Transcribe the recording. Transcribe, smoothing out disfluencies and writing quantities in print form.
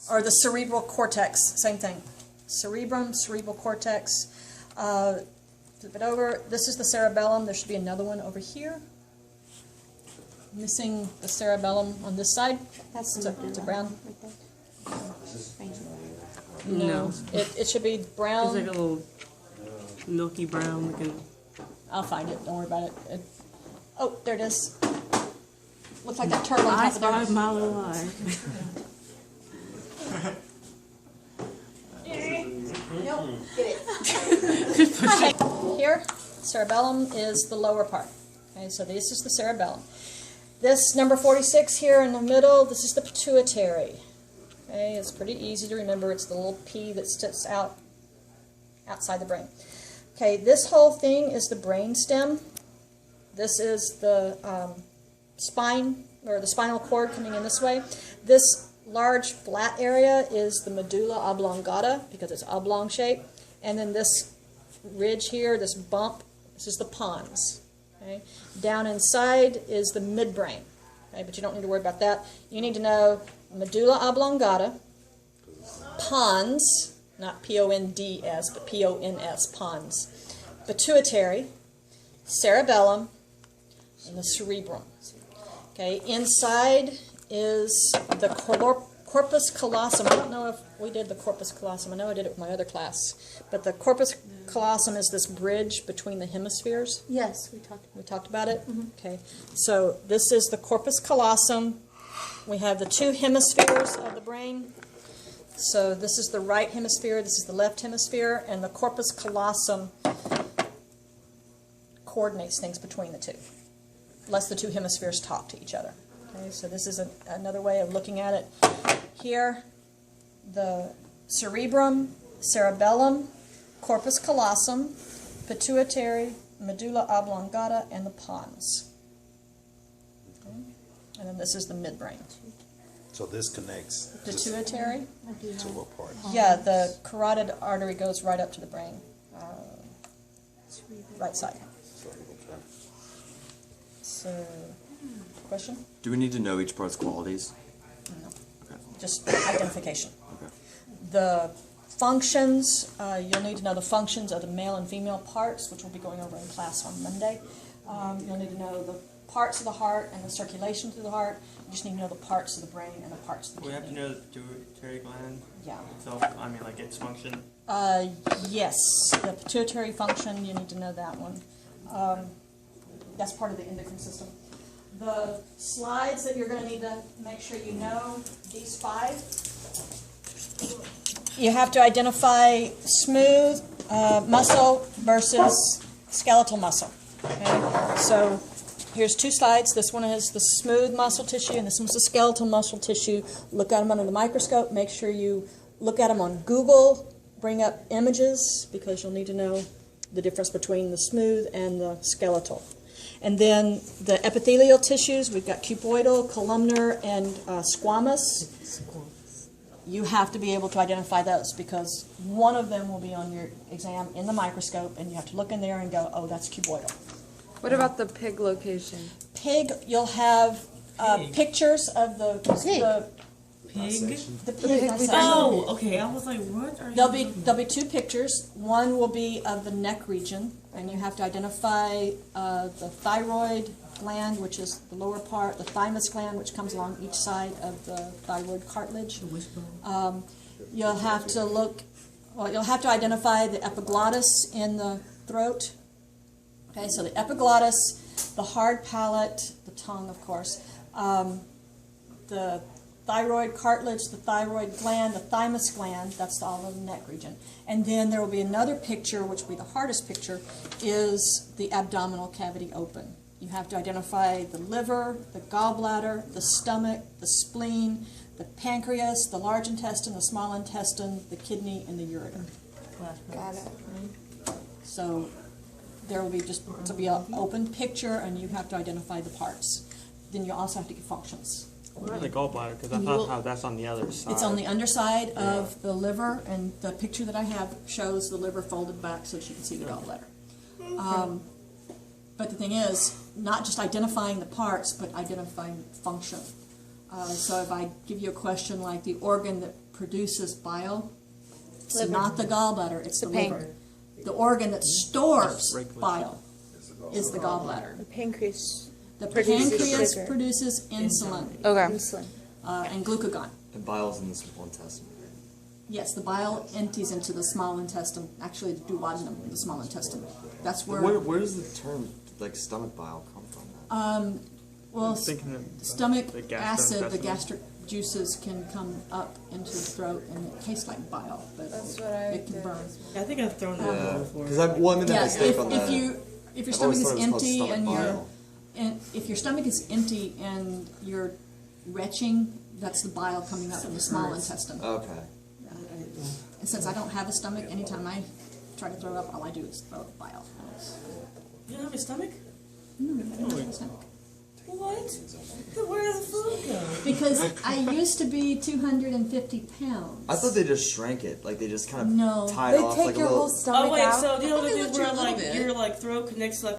or the cerebral cortex, same thing. Cerebrum, cerebral cortex. Flip it over. This is the cerebellum. There should be another one over here. Missing the cerebellum on this side. That's it's a brown. No. It should be brown. It's like a little milky brown looking. I'll find it. Don't worry about it. Oh, there it is. Looks like that turtle on I top of there. 5 mile alive. Nope. Get it. Here, cerebellum is the lower part. Okay, so this is the cerebellum. This number 46 here in the middle, this is the pituitary. Okay, it's pretty easy to remember. It's the little P that sticks out outside the brain. Okay, this whole thing is the brain stem. This is the spine, or the spinal cord coming in this way. This large flat area is the medulla oblongata because it's oblong shape. And then this ridge here, this bump, this is the pons. Okay? Down inside is the midbrain. Okay? But you don't need to worry about that. You need to know medulla oblongata, pons, not P-O-N-D-S, but P-O-N-S, pons, pituitary, cerebellum, and the cerebrum. Okay, inside is the corpus callosum. I don't know if we did the corpus callosum. I know I did it with my other class. But the corpus callosum is this bridge between the hemispheres. Yes, we talked about it? Okay, so this is the corpus callosum. We have the two hemispheres of the brain. So this is the right hemisphere, this is the left hemisphere, and the corpus callosum coordinates things between the two, lest the two hemispheres talk to each other. Okay, so this is another way of looking at it. Here, the cerebrum, cerebellum, corpus callosum, pituitary, medulla oblongata, and the pons. Okay. And then this is the midbrain. So this connects. Pituitary? To what part? Yeah, the carotid artery goes right up to the brain, right side. So, question? Do we need to know each part's qualities? No. Okay. Just identification. Okay. The functions, you'll need to know the functions of the male and female parts, which we'll be going over in class on Monday. You'll need to know the parts of the heart and the circulation through the heart. You just need to know the parts of the brain and the parts of the We kidney. have to know the pituitary gland. Yeah. So I mean, like its function. Yes, the pituitary function, you need to know that one. That's part of the endocrine system. The slides that you're going to need to make sure you know, these 5. You have to identify smooth muscle versus skeletal muscle. Okay? So here's 2 slides. This one is the smooth muscle tissue, and this one's the skeletal muscle tissue. Look at them under the microscope. Make sure you look at them on Google. Bring up images because you'll need to know the difference between the smooth and the skeletal. And then the epithelial tissues, we've got cuboidal, columnar, and squamous. You have to be able to identify those because one of them will be on your exam in the microscope, and you have to look in there and go, oh, that's cuboidal. What about the pig location? Pig, you'll have pictures of the Pig? the pig. I'm sorry. Oh, okay. I was like, what are you There'll be 2 pictures. One will be of the neck region, and you have to identify the thyroid gland, which is the lower part, the thymus gland, which comes along each side of the thyroid cartilage. You'll have to look. Well, you'll have to identify the epiglottis in the throat. Okay, so the epiglottis, the hard palate, the tongue, of course, the thyroid cartilage, the thyroid gland, the thymus gland, that's all of the neck region. And then there will be another picture, which will be the hardest picture, is the abdominal cavity open. You have to identify the liver, the gallbladder, the stomach, the spleen, the pancreas, the large intestine, the small intestine, the kidney, and the ureter. Got it. So there will be an open picture, and you have to identify the parts. Then you also have to get functions. What about the gallbladder? Because I thought how that's on the other side. It's on the underside of the liver, and the picture that I have shows the liver folded back so that you can see the gallbladder. But the thing is, not just identifying the parts, but identifying function. So if I give you a question like the organ that produces bile, it's Liver. not the gallbladder, it's the The pan- liver. The organ that stores Regular. bile is the gallbladder. The pancreas. The Produces pancreas sugar. produces insulin Okay. Insulin. and glucagon. And bile's in the small intestine. Yes, the bile empties into the small intestine, actually the duodenum in the small intestine. That's where, Where does the term like stomach bile come from? well, I'm thinking of stomach the acid, the gastrointestinal. gastric juices can come up into the throat and it tastes like bile, but That's what I it can did. burn. I think I've thrown that Yeah, one before. because I made that Yeah, mistake on if the. you, if your I've stomach always is thought it was called empty stomach and you're, bile. and if your stomach is empty and you're retching, that's the bile coming up in the small intestine. Okay. And since I don't have a stomach, anytime I try to throw up, all I do is throw up bile. You don't have a stomach? No, I don't have a stomach. What? Then where does the food go? Because I used to be 250 pounds. I thought they just shrank it, like they just kind of No. tied They off take like your a whole little. stomach Oh wait, out. so do you know what I they thought do they where let you a like little bit. your like throat connects to like